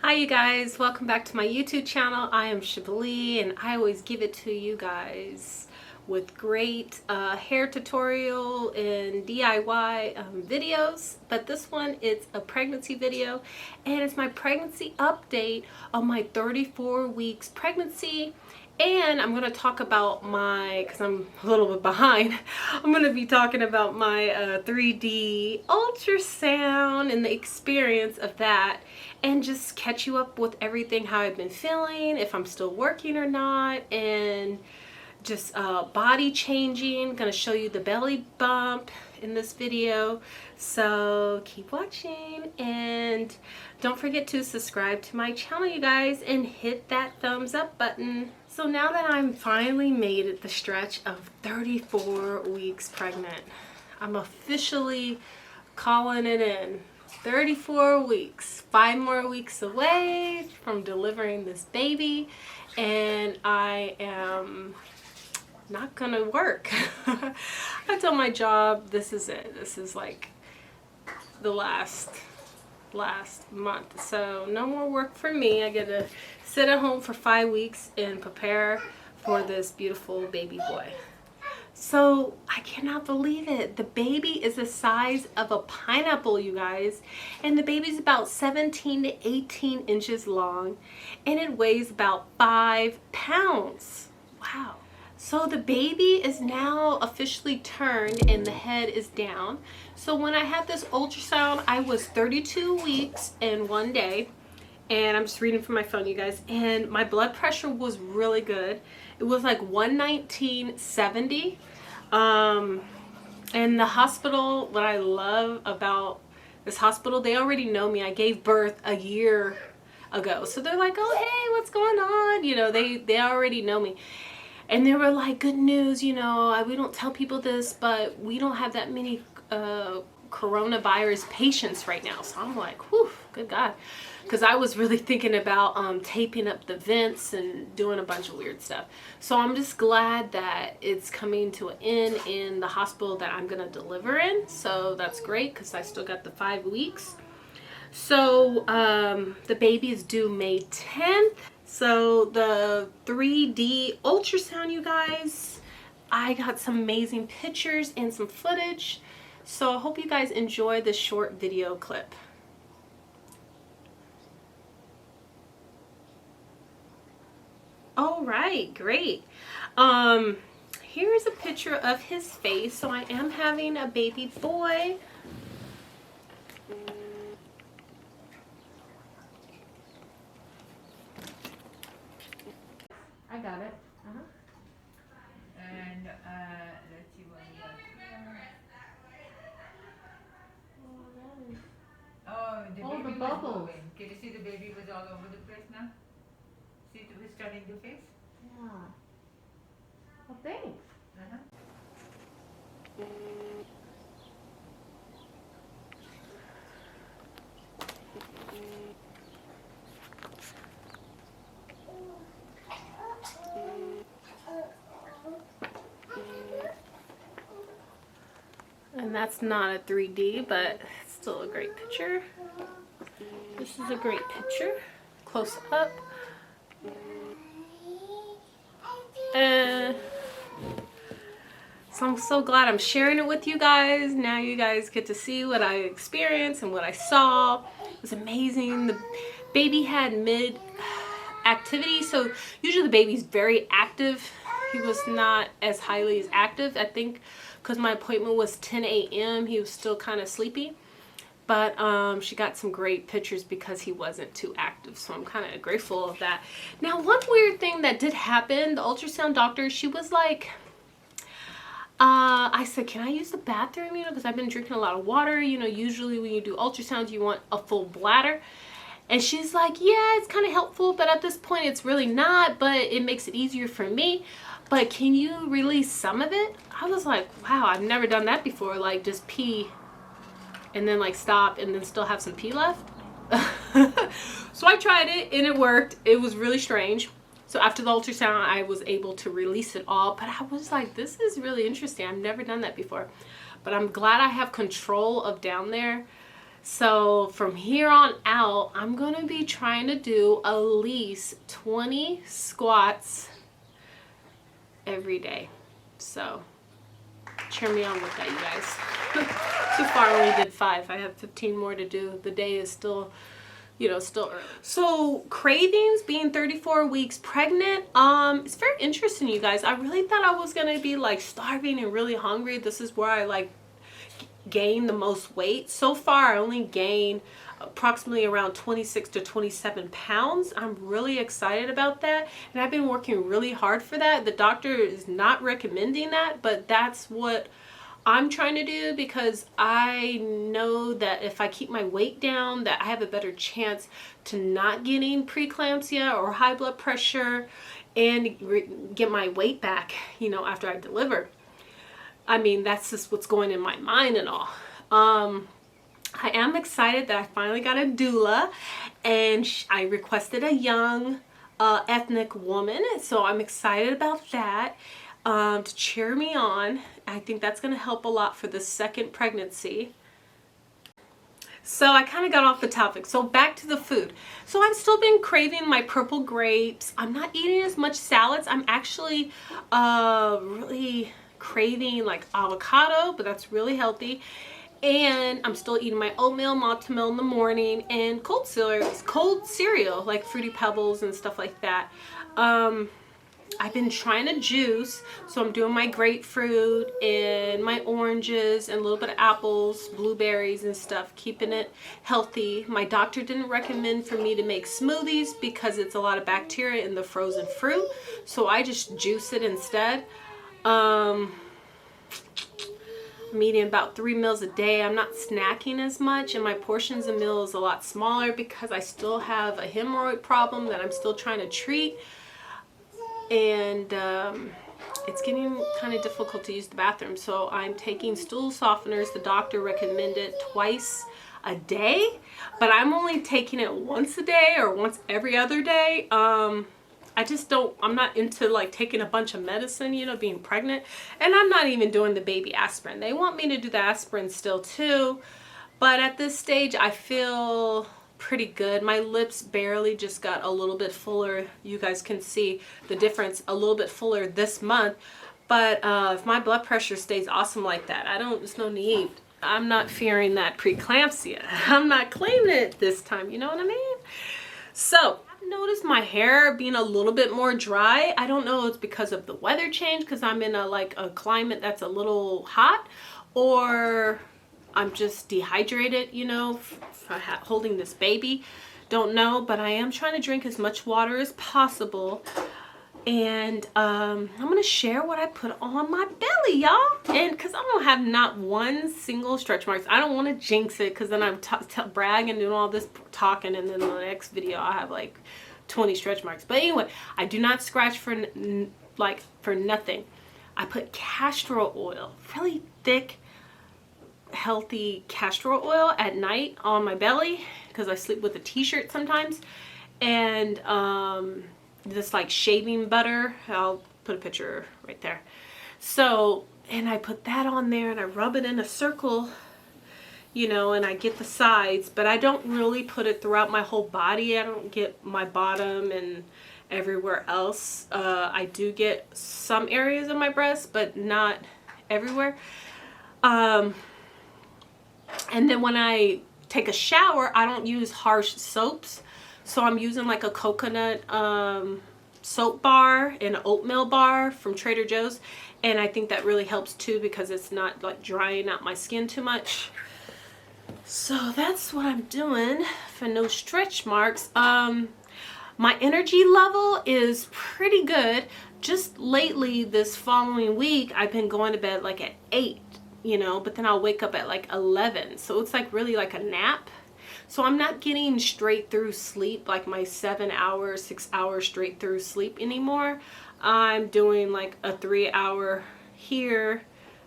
Hi you guys, welcome back to my YouTube channel. I am Chablee and I always give it to you guys with great hair tutorial and DIY videos, but this one is a pregnancy video and it's my pregnancy update on my 34 weeks pregnancy. And I'm going to talk about because I'm a little bit behind, I'm going to be talking about my 3D ultrasound and the experience of that, and just catch you up with everything, how I've been feeling, if I'm still working or not, and just body changing. Going to show you the belly bump in this video, so keep watching and don't forget to subscribe to my channel, you guys, and hit that thumbs up button. So now that I'm finally made it the stretch of 34 weeks pregnant, I'm officially calling it in. 34 weeks, 5 more weeks away from delivering this baby, and I am not gonna work. I told my job this is it. This is like the last month, so no more work for me. I get to sit at home for 5 weeks and prepare for this beautiful baby boy. So I cannot believe it. The baby is the size of a pineapple, you guys, and the baby's about 17 to 18 inches long, and it weighs about 5 pounds. Wow. So the baby is now officially turned and the head is down. So when I had this ultrasound, I was 32 weeks and 1 day. And I'm just reading from my phone, you guys. And my blood pressure was really good. It was like 119/70. And the hospital, what I love about this hospital, they already know me. I gave birth a year ago. So they're like, oh, hey, what's going on? You know, they already know me. And they were like, good news, you know, we don't tell people this, but we don't have that many coronavirus patients right now. So I'm like, whew, good God. Because I was really thinking about taping up the vents and doing a bunch of weird stuff. So I'm just glad that it's coming to an end in the hospital that I'm going to deliver in. So that's great because I still got the 5 weeks. So the baby is due May 10th. So the 3D ultrasound, you guys, I got some amazing pictures and some footage. So I hope you guys enjoy this short video clip. All right, great. Here's a picture of his face. So I am having a baby boy. I got it. And let's see what we got here. Oh, the baby the was bubbles. moving. Can you see the baby was all over the place now? See, it was turning the face? Yeah. Well, thanks. And that's not a 3D, but it's still a great picture. This is a great picture, close up. So I'm so glad I'm sharing it with you guys. Now you guys get to see what I experienced and what I saw. It was amazing. The baby had mid activity, so usually the baby's very active. He was not as highly as active, I think, because my appointment was 10 a.m. He was still kind of sleepy, but she got some great pictures because he wasn't too active, so I'm kind of grateful of that. Now, one weird thing that did happen, the ultrasound doctor, she was like, I said, can I use the bathroom, you know, because I've been drinking a lot of water. You know, usually when you do ultrasounds, you want a full bladder. And she's like, yeah, it's kind of helpful, but at this point it's really not, but it makes it easier for me. But can you release some of it? I was like, wow, I've never done that before. Like just pee and then like stop and then still have some pee left. So I tried it and it worked. It was really strange. So after the ultrasound, I was able to release it all. But I was like, this is really interesting. I've never done that before. But I'm glad I have control of down there. So from here on out, I'm going to be trying to do at least 20 squats every day. So cheer me on with that, you guys. So far I only did 5. I have 15 more to do. The day is still, you know, still early. So cravings, being 34 weeks pregnant, it's very interesting, you guys. I really thought I was gonna be like starving and really hungry. This is where I like gain the most weight. So far I only gained approximately around 26 to 27 pounds. I'm really excited about that, and I've been working really hard for that. The doctor is not recommending that, but that's what I'm trying to do, because I know that if I keep my weight down, that I have a better chance to not getting preeclampsia or high blood pressure and get my weight back, you know, after I deliver. I mean, that's just what's going in my mind and all. I am excited that I finally got a doula, and I requested a young ethnic woman, so I'm excited about that, to cheer me on. I think that's going to help a lot for the second pregnancy. So I kind of got off the topic. So back to the food. So I've still been craving my purple grapes. I'm not eating as much salads. I'm actually really craving like avocado, but that's really healthy. And I'm still eating my oatmeal, matzo meal in the morning, and cold cereal like Fruity Pebbles and stuff like that. I've been trying to juice, so I'm doing my grapefruit and my oranges and a little bit of apples, blueberries and stuff, keeping it healthy. My doctor didn't recommend for me to make smoothies because it's a lot of bacteria in the frozen fruit, so I just juice it instead. I'm eating about 3 meals a day. I'm not snacking as much, and my portions of meal is a lot smaller because I still have a hemorrhoid problem that I'm still trying to treat. And it's getting kind of difficult to use the bathroom, so I'm taking stool softeners. The doctor recommended twice a day, but I'm only taking it once a day or once every other day. I'm not into like taking a bunch of medicine, you know, being pregnant, and I'm not even doing the baby aspirin. They want me to do the aspirin still too, but at this stage I feel pretty good. My lips barely just got a little bit fuller. You guys can see the difference, a little bit fuller this month. But if my blood pressure stays awesome like that, there's no need. I'm not fearing that preeclampsia. I'm not claiming it this time, you know what I mean? So I've noticed my hair being a little bit more dry. I don't know if it's because of the weather change, because I'm in a climate that's a little hot, or I'm just dehydrated, you know, for holding this baby. Don't know, but I am trying to drink as much water as possible. And I'm going to share what I put on my belly, y'all. And because I don't have not one single stretch marks. I don't want to jinx it, because then I'm bragging and doing all this talking, and then the next video I'll have like 20 stretch marks. But anyway, I do not scratch for nothing. I put castor oil, really thick, healthy castor oil at night on my belly, because I sleep with a t-shirt sometimes. And this like shaving butter, I'll put a picture right there. So, and I put that on there and I rub it in a circle, you know, and I get the sides, but I don't really put it throughout my whole body. I don't get my bottom and everywhere else. I do get some areas of my breast, but not everywhere. And then when I take a shower, I don't use harsh soaps. So I'm using like a coconut soap bar and an oatmeal bar from Trader Joe's. And I think that really helps too, because it's not like drying out my skin too much. So that's what I'm doing for no stretch marks. My energy level is pretty good. Just lately, this following week, I've been going to bed like at 8. You know, but then I'll wake up at like 11. So it's like really like a nap. So I'm not getting straight through sleep, like my 7 hours, 6 hours straight through sleep anymore. I'm doing like a 3 hour here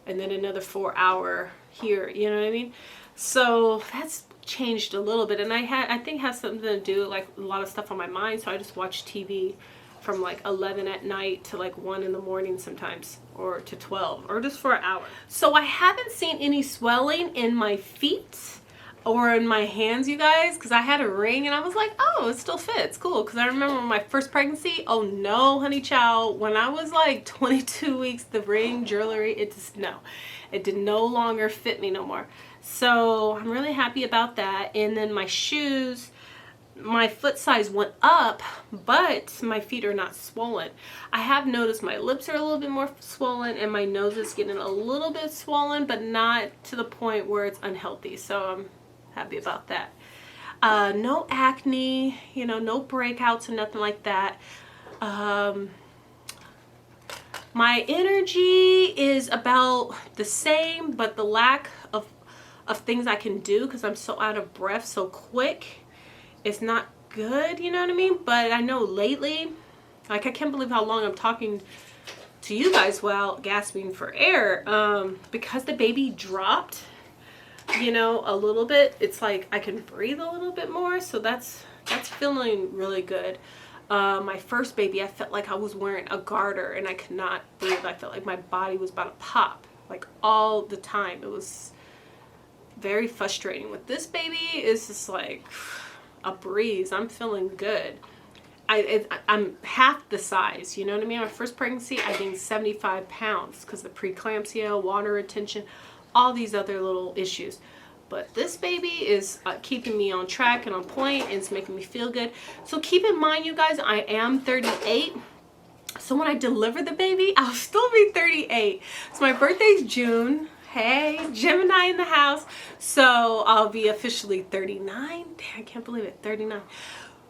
and then another 4 hour here, you know what I mean? So that's changed a little bit, and I think has something to do with like a lot of stuff on my mind. So I just watch TV from like 11 at night to like 1 in the morning sometimes, or to 12, or just for an hour. So I haven't seen any swelling in my feet. or in my hands, you guys, because I had a ring and I was like, oh, it still fits, cool. Because I remember my first pregnancy, oh no, honey child, when I was like 22 weeks, the ring, jewelry, it just, no, it did no longer fit me no more. So I'm really happy about that. And then my shoes, my foot size went up, but my feet are not swollen. I have noticed my lips are a little bit more swollen and my nose is getting a little bit swollen, but not to the point where it's unhealthy. So I'm happy about that. No acne, you know, no breakouts or nothing like that. My energy is about the same, but the lack of things I can do because I'm so out of breath so quick, it's not good, you know what I mean? But I know lately, like, I can't believe how long I'm talking to you guys while gasping for air, because the baby dropped, you know, a little bit. It's like I can breathe a little bit more, so that's feeling really good. My first baby, I felt like I was wearing a garter and I could not breathe. I felt like my body was about to pop, like, all the time. It was very frustrating. With this baby, it's just like a breeze. I'm feeling good. I'm half the size, you know what I mean? My first pregnancy, I gained 75 pounds because of preeclampsia, water retention, all these other little issues. But this baby is keeping me on track and on point, and it's making me feel good. So keep in mind, you guys, I am 38. So when I deliver the baby, I'll still be 38. So my birthday's June. Hey, Gemini in the house. So I'll be officially 39. Damn, I can't believe it, 39.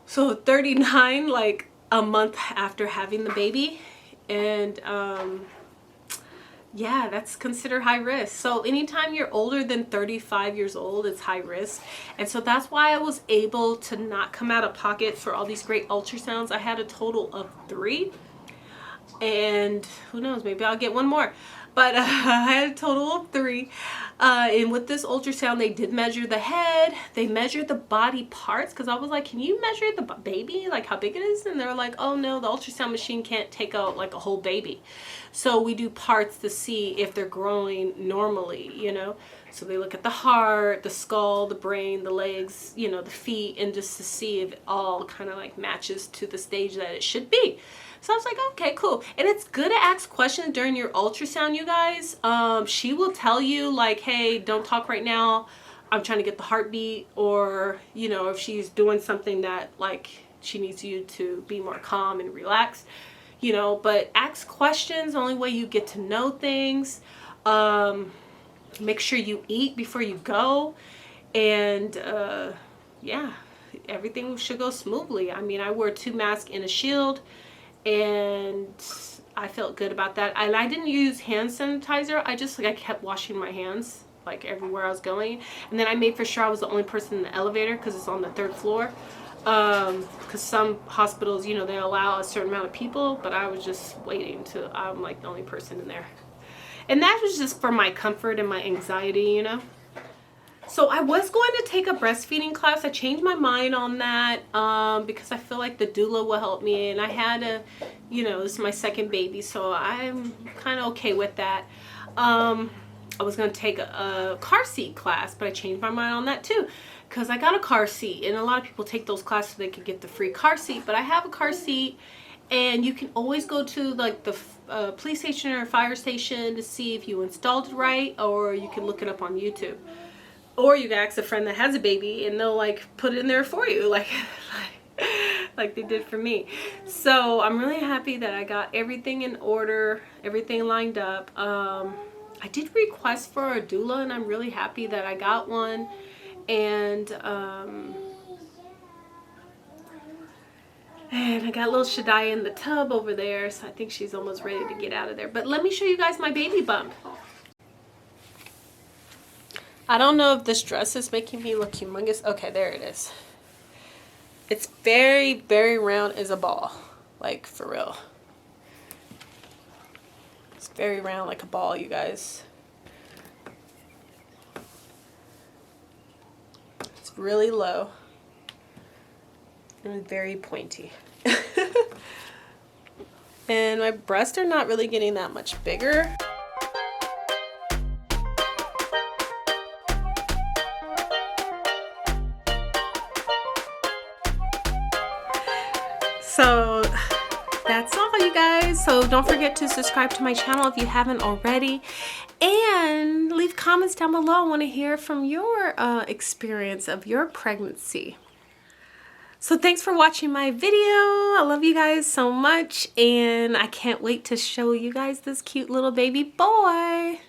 So 39, like a month after having the baby. And yeah, that's considered high risk. So anytime you're older than 35 years old, it's high risk. And so that's why I was able to not come out of pocket for all these great ultrasounds. I had a total of 3. And who knows, maybe I'll get one more. But I had a total of 3. And with this ultrasound, they did measure the head. They measured the body parts. Because I was like, can you measure the baby? Like how big it is? And they're like, oh no, the ultrasound machine can't take out like a whole baby. So we do parts to see if they're growing normally, you know. So they look at the heart, the skull, the brain, the legs, you know, the feet. And just to see if it all kind of like matches to the stage that it should be. So I was like, okay, cool. And it's good to ask questions during your ultrasound, you guys. She will tell you like, hey, don't talk right now. I'm trying to get the heartbeat. Or, you know, if she's doing something that like she needs you to be more calm and relaxed, you know, but ask questions. The only way you get to know things. Make sure you eat before you go. And yeah, everything should go smoothly. I mean, I wore 2 masks and a shield. And I felt good about that. And I didn't use hand sanitizer. I kept washing my hands like everywhere I was going. And then I made for sure I was the only person in the elevator because it's on the 3rd floor. Because some hospitals, you know, they allow a certain amount of people, but I was just waiting till I'm like the only person in there. And that was just for my comfort and my anxiety, you know. So I was going to take a breastfeeding class. I changed my mind on that because I feel like the doula will help me. And I had a, you know, this is my 2nd baby, so I'm kind of okay with that. I was going to take a car seat class, but I changed my mind on that too because I got a car seat. And a lot of people take those classes so they could get the free car seat. But I have a car seat, and you can always go to like the police station or fire station to see if you installed it right, or you can look it up on YouTube. Or you can ask a friend that has a baby and they'll like put it in there for you like they did for me. So I'm really happy that I got everything in order, everything lined up. I did request for a doula, and I'm really happy that I got one. And I got little Shaddai in the tub over there, so I think she's almost ready to get out of there. But let me show you guys my baby bump. I don't know if this dress is making me look humongous. Okay, there it is. It's very, very round as a ball. Like, for real. It's very round like a ball, you guys. It's really low. And very pointy. And my breasts are not really getting that much bigger. So that's all, you guys. So don't forget to subscribe to my channel if you haven't already, and leave comments down below. I want to hear from your experience of your pregnancy. So thanks for watching my video. I love you guys so much, and I can't wait to show you guys this cute little baby boy.